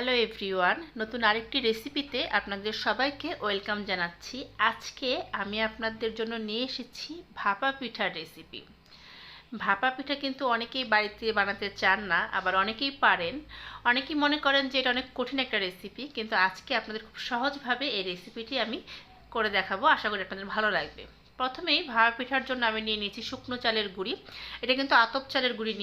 Hello everyone, নতুন আরেকটি রেসিপিতে আপনাদের সবাইকে ওয়েলকাম জানাচ্ছি। আজকে আমি আপনাদের জন্য নিয়ে এসেছি ভাপা পিঠার রেসিপি। ভাপা পিঠা কিন্তু অনেকেই বাড়িতে বানাতে চান না, আবার অনেকেই পারেন। অনেকেই মনে করেন যে এটা অনেক কঠিন একটা রেসিপি, কিন্তু আজকে আপনাদের খুব সহজভাবে এই রেসিপিটি আমি করে দেখাবো। আশা করি আপনাদের ভালো লাগবে। প্রথমেই ভাপা পিঠার জন্য আমি নিয়ে নিয়েছি শুকনো চালের গুঁড়ি। এটা কিন্তু আতপ চালের গুঁড়ি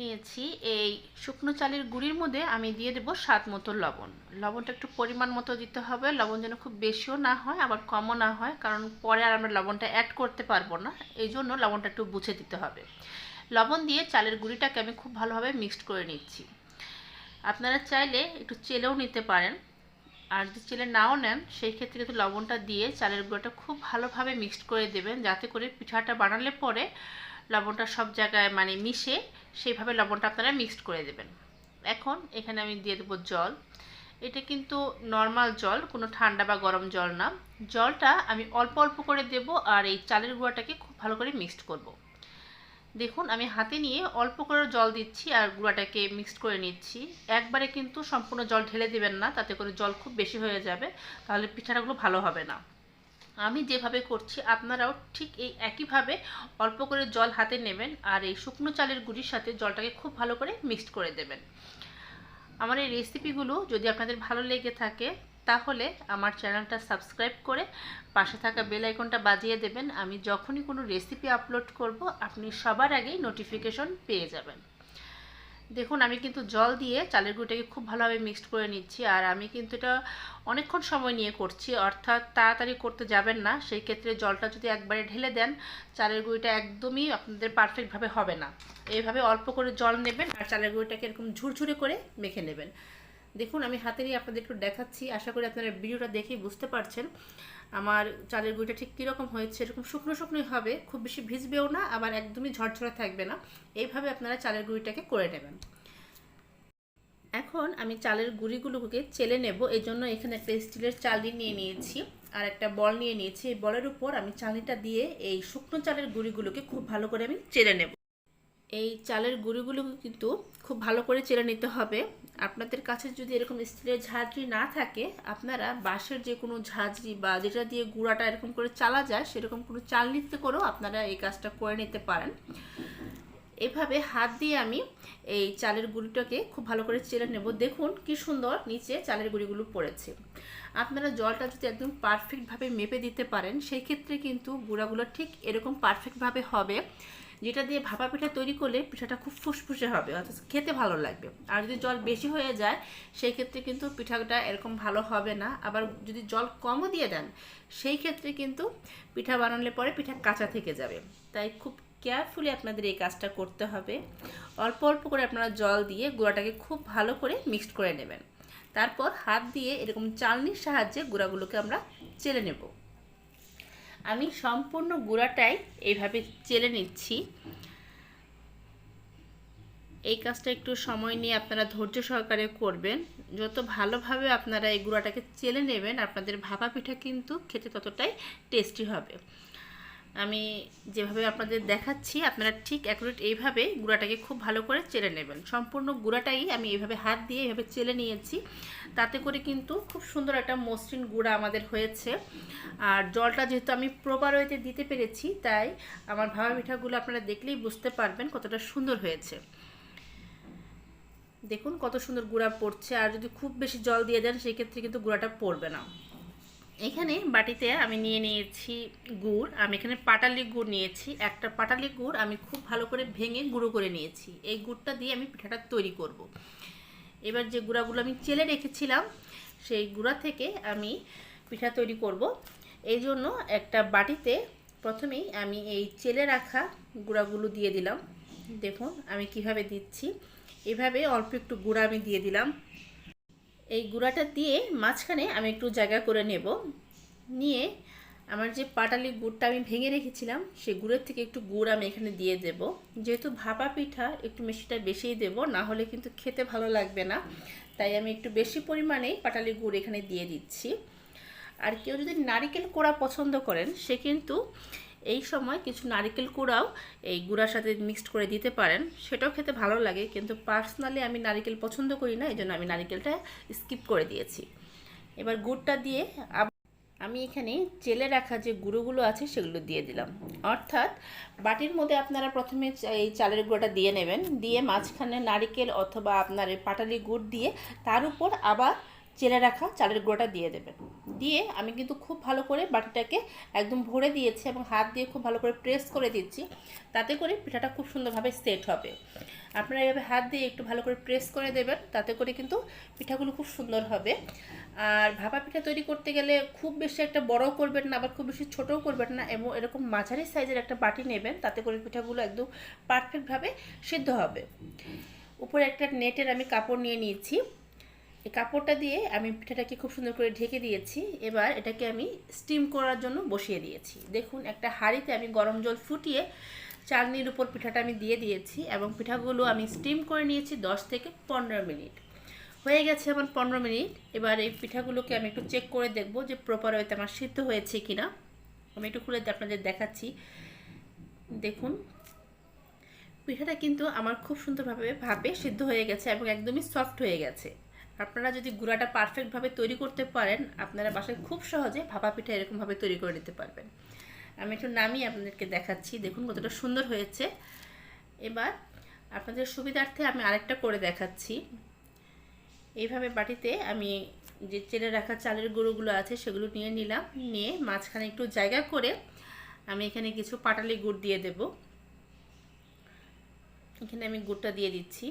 নিয়েছি। এই শুকনো চালের গুঁড়ির মধ্যে আমি দিয়ে দেবো স্বাদ মতো লবণ। লবণটা একটু পরিমাণ মতো দিতে হবে। লবণ যেন খুব বেশিও না হয় আবার কমও না হয়, কারণ পরে আর আমরা লবণটা অ্যাড করতে পারবো না, এই জন্য লবণটা একটু বুঝে দিতে হবে। লবণ দিয়ে চালের গুঁড়িটাকে আমি খুব ভালোভাবে মিক্সড করে নিচ্ছি। আপনারা চাইলে একটু চেলেও নিতে পারেন, আর যদি চেলে নাও নেন সেই ক্ষেত্রে কিন্তু লবণটা দিয়ে চালের গুঁড়োটা খুব ভালোভাবে মিক্সড করে দেবেন, যাতে করে পিঠাটা বানালে পরে লবণটা সব জায়গায় মিশে সেইভাবে লবণটা আপনারা মিক্সড করে দেবেন। এখন এখানে আমি দিয়ে দেবো জল। এটা কিন্তু নর্মাল জল, কোনো ঠান্ডা বা গরম জল না। জলটা আমি অল্প অল্প করে দেব, আর এই চালের গুঁড়াটাকে খুব ভালো করে মিক্সড করব। দেখুন আমি হাতে নিয়ে অল্প করে জল দিচ্ছি আর গুঁড়াটাকে মিক্সড করে নিচ্ছি। একবারে কিন্তু সম্পূর্ণ জল ঢেলে দেবেন না, তাতে করে জল খুব বেশি হয়ে যাবে, তাহলে পিঠাগুলো ভালো হবে না। আমি যেভাবে করছি আপনারাও ঠিক এই একইভাবে অল্প করে জল হাতে নেবেন, আর এই শুকনো চালের গুঁড়ির সাথে জলটাকে খুব ভালো করে মিক্সড করে দেবেন। আমার এই রেসিপিগুলো যদি আপনাদের ভালো লেগে থাকে তাহলে আমার চ্যানেলটা সাবস্ক্রাইব করে পাশে থাকা বেল আইকনটা বাজিয়ে দেবেন। আমি যখনই কোনো রেসিপি আপলোড করব আপনি সবার আগেই নোটিফিকেশন পেয়ে যাবেন। দেখুন আমি কিন্তু জল দিয়ে চালের গুঁড়োটাকে খুব ভালোভাবে মিক্সড করে নিচ্ছি, আর আমি কিন্তু এটা অনেকক্ষণ সময় নিয়ে করছি, অর্থাৎ তাড়াতাড়ি করতে যাবেন না। সেই ক্ষেত্রে জলটা যদি একবারে ঢেলে দেন চালের গুঁড়িটা একদমই আপনাদের পারফেক্টভাবে হবে না। এইভাবে অল্প করে জল নেবেন আর চালের গুঁড়িটাকে এরকম ঝুরঝুরে করে মেখে নেবেন। দেখুন আমি হাতে নিয়ে আপনাদের একটু দেখাচ্ছি, আশা করি আপনারা ভিডিওটা দেখেই বুঝতে পারছেন আমার চালের গুঁড়িটা ঠিক কীরকম হয়েছে। এরকম শুকনো শুকনোই হবে, খুব বেশি ভিজবেও না আবার একদমই ঝরঝরে থাকবে না। এইভাবে আপনারা চালের গুঁড়িটাকে করে নেবেন। এখন আমি চালের গুঁড়িগুলোকে চেলে নেব, এই জন্য এখানে একটা স্টিলের চালনি নিয়ে নিয়েছি আর একটা বল নিয়ে নিয়েছি। এই বলের উপর আমি চালনিটা দিয়ে এই শুকনো চালের গুঁড়িগুলোকে খুব ভালো করে আমি চেলে নেব। এই চালের গুঁড়িগুলো কিন্তু খুব ভালো করে চেলে নিতে হবে। আপনাদের কাছে যদি এরকম স্টিলের ঝাঁঝরি না থাকে আপনারা বাঁশের যে কোনো ঝাঁঝরি বা যেটা দিয়ে গুঁড়াটা এরকম করে চালা যায় সেরকম কোনো চালনিতে করেও আপনারা এই কাজটা করে নিতে পারেন। এভাবে হাত দিয়ে আমি এই চালের গুঁড়িটাকে খুব ভালো করে চেলে নেব। দেখুন কি সুন্দর নিচে চালের গুঁড়িগুলো পড়েছে। আপনারা জলটা যদি একদম পারফেক্টভাবে মেপে দিতে পারেন সেই ক্ষেত্রে কিন্তু গুঁড়াগুলো ঠিক এরকম পারফেক্টভাবে হবে, যেটা দিয়ে ভাপা পিঠা তৈরি করলে পিঠাটা খুব ফুসফুসে হবে, অর্থাৎ খেতে ভালো লাগবে। আর যদি জল বেশি হয়ে যায় সেই ক্ষেত্রে কিন্তু পিঠাটা এরকম ভালো হবে না। আবার যদি জল কমও দিয়ে দেন সেই ক্ষেত্রে কিন্তু পিঠা বানালে পরে পিঠা কাঁচা থেকে যাবে। তাই খুব কেয়ারফুলি আপনাদের এই কাজটা করতে হবে। অল্প অল্প করে আপনারা জল দিয়ে গুঁড়াটাকে খুব ভালো করে মিক্সড করে নেবেন। তারপর হাত দিয়ে এরকম চালনির সাহায্যে গুঁড়াগুলোকে আমরা চেলে নেব। আমি সম্পূর্ণ গুঁড়াটাই এইভাবে চেলে নিচ্ছি। এই কাজটা একটু সময় নিয়ে আপনারা ধৈর্য সহকারে করবেন। যত ভালোভাবে আপনারা এই গুঁড়াটাকে চেলে নেবেন আপনাদের ভাপা পিঠা কিন্তু খেতে ততটাই টেস্টি হবে। আমি যেভাবে আপনাদের দেখাচ্ছি আপনারা ঠিক অ্যাকুরেট এইভাবে গুঁড়াটাকে খুব ভালো করে চেলে নেবেন। সম্পূর্ণ গুঁড়াটাই আমি এইভাবে হাত দিয়ে এইভাবে চেলে নিয়েছি, তাতে করে কিন্তু খুব সুন্দর একটা মসৃণ গুঁড়া আমাদের হয়েছে। আর জলটা যেহেতু আমি প্রপার ওয়েতে দিতে পেরেছি তাই আমার ভাপা পিঠাগুলো আপনারা দেখলেই বুঝতে পারবেন কতটা সুন্দর হয়েছে। দেখুন কত সুন্দর গুঁড়া পড়ছে, আর যদি খুব বেশি জল দিয়ে দেন সেই ক্ষেত্রে কিন্তু গুঁড়াটা পড়বে না। এখানে বাটিতে আমি নিয়ে নিয়েছি গুড়। আমি এখানে পাটালি গুড় নিয়েছি। একটা পাটালি গুড় আমি খুব ভালো করে ভেঙে গুঁড়ো করে নিয়েছি। এই গুড়টা দিয়ে আমি পিঠাটা তৈরি করব। এবার যে গুঁড়াগুলো আমি চেলে রেখেছিলাম সেই গুঁড়া থেকে আমি পিঠা তৈরি করব। এই জন্য একটা বাটিতে প্রথমেই আমি এই চেলে রাখা গুঁড়াগুলো দিয়ে দিলাম। দেখুন আমি কিভাবে দিচ্ছি, এভাবে অল্প একটু গুঁড়া আমি দিয়ে দিলাম। এই গুঁড়াটা দিয়ে মাঝখানে আমি একটু জায়গা করে নেব। নিয়ে আমার যে পাটালি গুড়টা আমি ভেঙে রেখেছিলাম সেই গুড়ের থেকে একটু গুড় আমি এখানে দিয়ে দেব। যেহেতু ভাপা পিঠা একটু মিষ্টিটা বেশিই দেব, না হলে কিন্তু খেতে ভালো লাগবে না। তাই আমি একটু বেশি পরিমাণে পাটালি গুড় এখানে দিয়ে দিচ্ছি। আর কেউ যদি নারিকেল কোড়া পছন্দ করেন সে কিন্তু এই সময় কিছু নারকেল কুড়াও এই গুঁড়ার সাথে মিক্সড করে দিতে পারেন, সেটাও খেতে ভালো লাগে, কিন্তু পার্সোনালি আমি নারকেল পছন্দ করি না, এই জন্য আমি নারকেলটা স্কিপ করে দিয়েছি। এবার গুড়টা দিয়ে আমি এখানে চেলে রাখা যে গুঁড়োগুলো আছে সেগুলো দিয়ে দিলাম। অর্থাৎ বাটির মধ্যে আপনারা প্রথমে এই চালের গুঁড়োটা দিয়ে নেবেন, দিয়ে মাঝখানে নারকেল অথবা আপনার এই পাটালি গুড় দিয়ে তার উপর আবার চেলে রাখা চালের গুঁড়োটা দিয়ে দেবেন। দিয়ে আমি কিন্তু খুব ভালো করে বাটিটাকে একদম ভরে দিয়েছি এবং হাত দিয়ে খুব ভালো করে প্রেস করে দিচ্ছি, তাতে করে পিঠাটা খুব সুন্দরভাবে সেট হবে। আপনারা এভাবে হাত দিয়ে একটু ভালো করে প্রেস করে দেবেন, তাতে করে কিন্তু পিঠাগুলো খুব সুন্দর হবে। আর ভাপা পিঠা তৈরি করতে গেলে খুব বেশি একটা বড়ও করবেন না, আবার খুব বেশি ছোটও করবেন না, এবং এরকম মাঝারি সাইজের একটা বাটি নেবেন, তাতে করে পিঠাগুলো একদম পারফেক্টভাবে সিদ্ধ হবে। উপরে একটা নেটের আমি কাপড় নিয়ে নিয়েছি, এই কাপড়টা দিয়ে আমি পিঠাটাকে খুব সুন্দর করে ঢেকে দিয়েছি। এবার এটাকে আমি স্টিম করার জন্য বসিয়ে দিয়েছি। দেখুন, একটা হাঁড়িতে আমি গরম জল ফুটিয়ে চালনির উপর পিঠাটা আমি দিয়ে দিয়েছি এবং পিঠাগুলো আমি স্টিম করে নিয়েছি 10 থেকে 15 মিনিট। হয়ে গেছে আমার 15 মিনিট। এবার এই পিঠাগুলোকে আমি একটু চেক করে দেখব যে প্রপার ওয়েতে আমার সিদ্ধ হয়েছে কিনা। আমি একটু খুলে আপনাদের দেখাচ্ছি। দেখুন, পিঠাটা কিন্তু আমার খুব সুন্দরভাবে ভাপে সিদ্ধ হয়ে গেছে এবং একদমই সফট হয়ে গেছে। আপনারা যদি গুঁড়াটা পারফেক্টভাবে তৈরি করতে পারেন, আপনারা বাসায় খুব সহজে ভাপা পিঠা এরকমভাবে তৈরি করে নিতে পারবেন। আমি একটু নামিয়ে আপনাদেরকে দেখাচ্ছি, দেখুন কতটা সুন্দর হয়েছে। এবার আপনাদের সুবিধার্থে আমি আরেকটা করে দেখাচ্ছি। এইভাবে বাটিতে আমি যে চেলে রাখা চালের গুঁড়োগুলো আছে সেগুলো নিয়ে নিলাম, নিয়ে মাঝখানে একটু জায়গা করে আমি এখানে কিছু পাটালি গুড় দিয়ে দেব। এখানে আমি গুড়টা দিয়ে দিচ্ছি।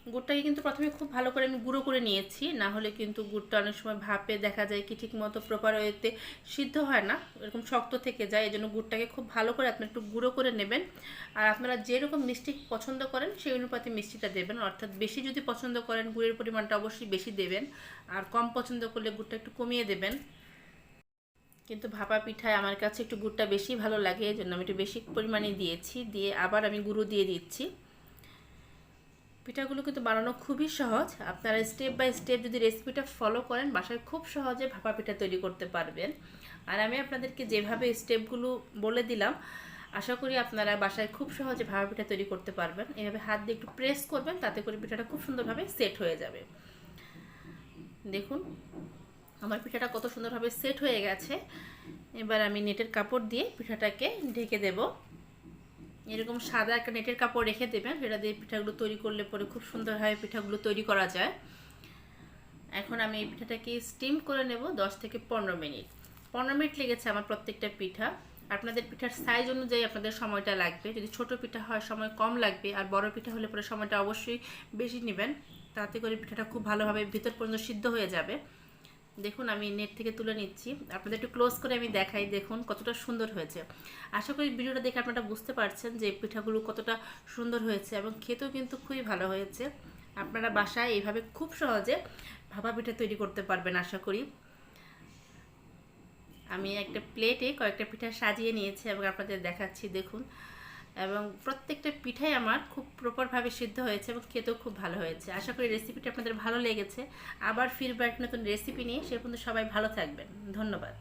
গুড়টাকে কিন্তু প্রথমে খুব ভালো করে আমি গুঁড়ো করে নিয়েছি, না হলে কিন্তু গুড়টা অনেক সময় ভাপে দেখা যায় কি ঠিক মতো প্রপার ওয়েতে সিদ্ধ হয় না, এরকম শক্ত থেকে যায়। এই জন্য গুড়টাকে খুব ভালো করে আপনারা একটু গুঁড়ো করে নেবেন। আর আপনারা যেরকম মিষ্টি পছন্দ করেন সেই অনুপাতে মিষ্টিটা দেবেন, অর্থাৎ বেশি যদি পছন্দ করেন গুড়ের পরিমাণটা অবশ্যই বেশি দেবেন, আর কম পছন্দ করলে গুড়টা একটু কমিয়ে দেবেন। কিন্তু ভাপা পিঠায় আমার কাছে একটু গুড়টা বেশি ভালো লাগে, এই জন্য আমি একটু বেশি পরিমাণে দিয়েছি। দিয়ে আবার আমি গুঁড়ো দিয়ে দিচ্ছি। পিঠাগুলো কিন্তু বানানো খুবই সহজ। আপনারা স্টেপ বাই স্টেপ যদি রেসিপিটা ফলো করেন, বাসায় খুব সহজে ভাপা পিঠা তৈরি করতে পারবেন। আর আমি আপনাদেরকে যেভাবে স্টেপগুলো বলে দিলাম, আশা করি আপনারা বাসায় খুব সহজে ভাপা পিঠা তৈরি করতে পারবেন। এভাবে হাত দিয়ে একটু প্রেস করবেন, তাতে করে পিঠাটা খুব সুন্দরভাবে সেট হয়ে যাবে। দেখুন, আমার পিঠাটা কত সুন্দরভাবে সেট হয়ে গেছে। এবার আমি নেটের কাপড় দিয়ে পিঠাটাকে ঢেকে দেব। এরকম সাদা একটা নেটের কাপড় রেখে দেবেন, সেটা দিয়ে পিঠাগুলো তৈরি করলে পরে খুব সুন্দরভাবে পিঠাগুলো তৈরি করা যায়। এখন আমি এই পিঠাটাকে স্টিম করে নেব 10 থেকে 15 মিনিট। 15 মিনিট লেগেছে আমার প্রত্যেকটা পিঠা। আপনাদের পিঠার সাইজ অনুযায়ী আপনাদের সময়টা লাগবে। যদি ছোট পিঠা হয় সময় কম লাগবে, আর বড় পিঠা হলে পরে সময়টা অবশ্যই বেশি নেবেন, তাতে করে পিঠাটা খুব ভালোভাবে ভিতর পর্যন্ত সিদ্ধ হয়ে যাবে। দেখুন, আমি নেট থেকে তুলে নিচ্ছি, আপনাদের একটু ক্লোজ করে আমি দেখাই। দেখুন কতটা সুন্দর হয়েছে। আশা করি ভিডিওটা দেখে আপনারা বুঝতে পারছেন যে পিঠাগুলো কতটা সুন্দর হয়েছে এবং খেতেও কিন্তু খুবই ভালো হয়েছে। আপনারা বাসায় এইভাবে খুব সহজে ভাপা পিঠা তৈরি করতে পারবেন আশা করি। আমি একটা প্লেটে কয়েকটা পিঠা সাজিয়ে নিয়েছি এবং আপনাদের দেখাচ্ছি। দেখুন, এবং প্রত্যেকটা পিঠাই আমার খুব প্রপারভাবে সিদ্ধ হয়েছে এবং খেতেও খুব ভালো হয়েছে। আশা করি রেসিপিটা আপনাদের ভালো লেগেছে। আবার ফিরবো এক নতুন রেসিপি নিয়ে। সে পর্যন্ত সবাই ভালো থাকবেন। ধন্যবাদ।